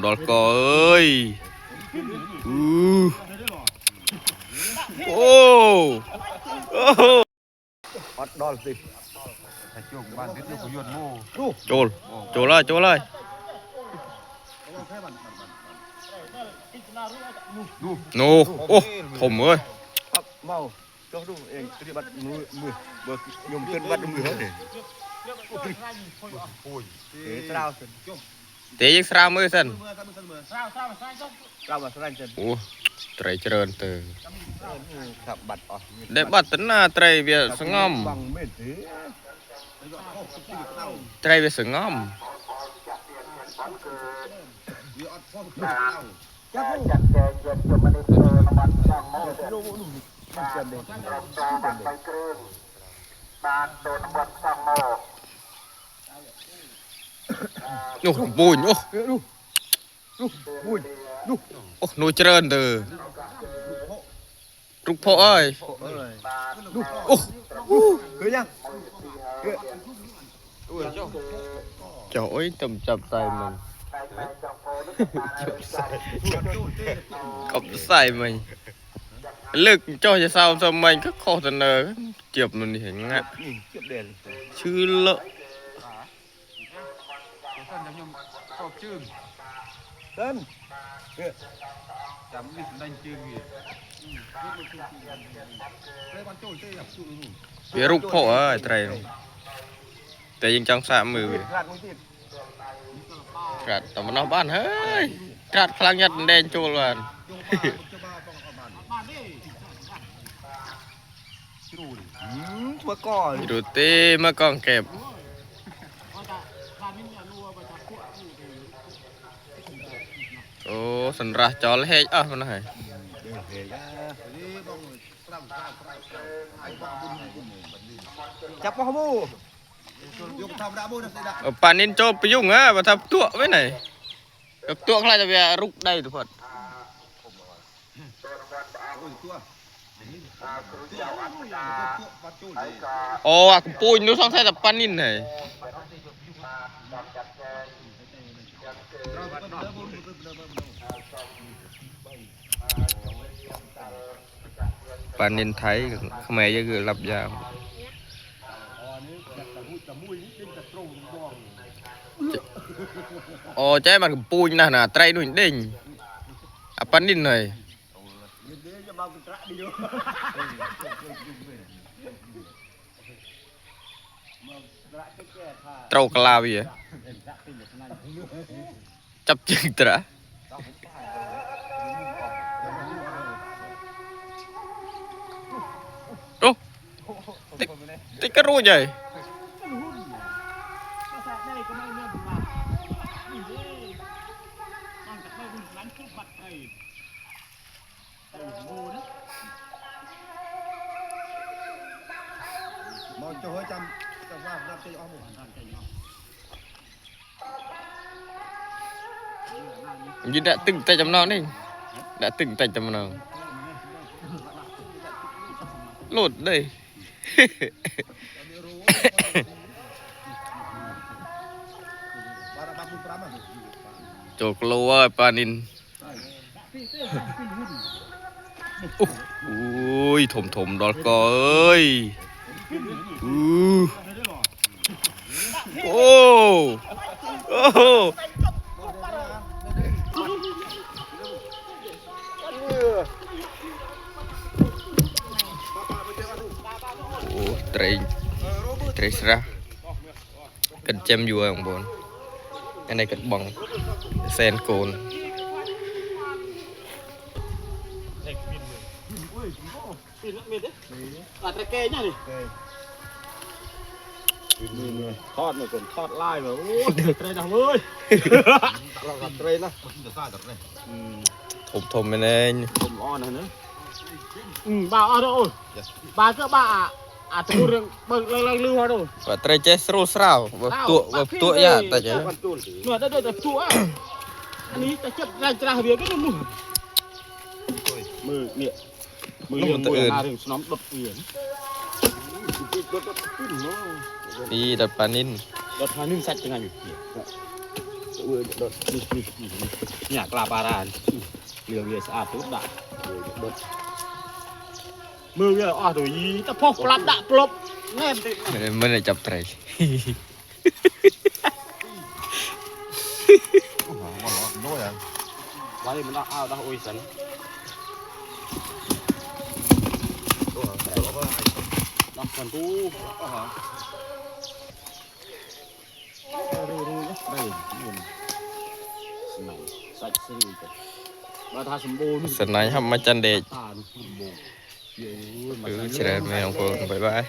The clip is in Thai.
ดอลกอเอ้ยโอ้อดดอลสิ จุกบ้านที่จุกยนโม่ โจลโจลเลยโจลเลยโน่โอ้ผมเอ้ย เมาจ้องดูเองปฏิบัติมือเบิกยมจนวัดมือเขาเนี่ยเต้าสิ เตะยิงสามมือสัน เรามาสร้างจน โอ้ไตรเจริญเตอ ขับบัตรอ๋อ ได้บัตรตนาไตรเบียสงอม บังเม็ดสิ ไตรเบียสงอม จับลูกลูกจับเด็ก โอ้ปูนโอ้ ลูกบุญลูก โอ้หนูเจริญเตอลูกพ่อเอ้ย ลูก โอ้ เฮ้ยยัง เจ้าเอ้ยจำจับใส่มันกับใส่มันลึกเจ้าจะเศร้าสมัยก็ขอเสนอเจ็บมันเห็นงะ นี่เก็บเด่น ชื่อเลอะ ท่านยังชอบจื้อ เต้น จำวิสนันจื้อวีเรื่องวันโจ้เต้แบบจื้อนู่น เบียรูปพ่อเอ้ยไตรแต่ยังจังสามมือเบีย รัดมือติด กระดแต่มันเอาบ้านเฮ้ยกระดพลังยัดแดงโจรวัน เมื่อก่อน ดูเต้เมื่อกองเก็บโอ้สันราจอลเฮจอ่ะมันไหน จับปะขมู ป่านนี้โจไปยุ่งอ่ะมาทำตัวไว้ไหนตัวใครจะไปรุกได้ทุกคนโอ้อะปูนดูสองใส่แต่ปานนินไหนปานนินไทยขมายจะคือรับยามโอ้ใจมันปูนนะไตรนุ่นเด้งอะปานนินหน่อยเต้ากลาวีจับจึงตระโอ้ติกระรู้ใหญ่มองจะหัวจำว่านับใจอ้อม ยินđã từng tay chấm non đi đã từng tay chấm non lột đây chỗ lô panin ui thồm thồm đó coi ô ô Tres ra cần chém vua ông bốn cái này cần bằng sen cồnทอดหน่อยก่อนทอดไล่แบบโอ้เดือดเลยนะเว้ยเรากัดเลยนะ thồm thồm bên đây ผมอ่อนนะเนอะ bà ở đâu bà cứ bà à tụi rừng bừng lên lưu hoa đâu và trai chết sâu sao và tụa ya tại chứ nửa đây đây là tụa anh ấy ta chất ra ra việc cái mưa mưa miệng mưa mưa là rừng nóng đột biển đi đặt panin đột hoa ninh sạch chẳng hạn nhà kelaparan liều liều saat tốt đã mưa kia à rồi gì ta phô lắm đã plop nghe ไม่ได้จับไตร nói à vậy mình đã ao đã ôi sẵn đó phần cũ đây sạch sẽ bà tha sầm bồn สนายทำมาจันเดช tha sầm bồn เฉลยไม่ต้องกลัวบ๊ายบาย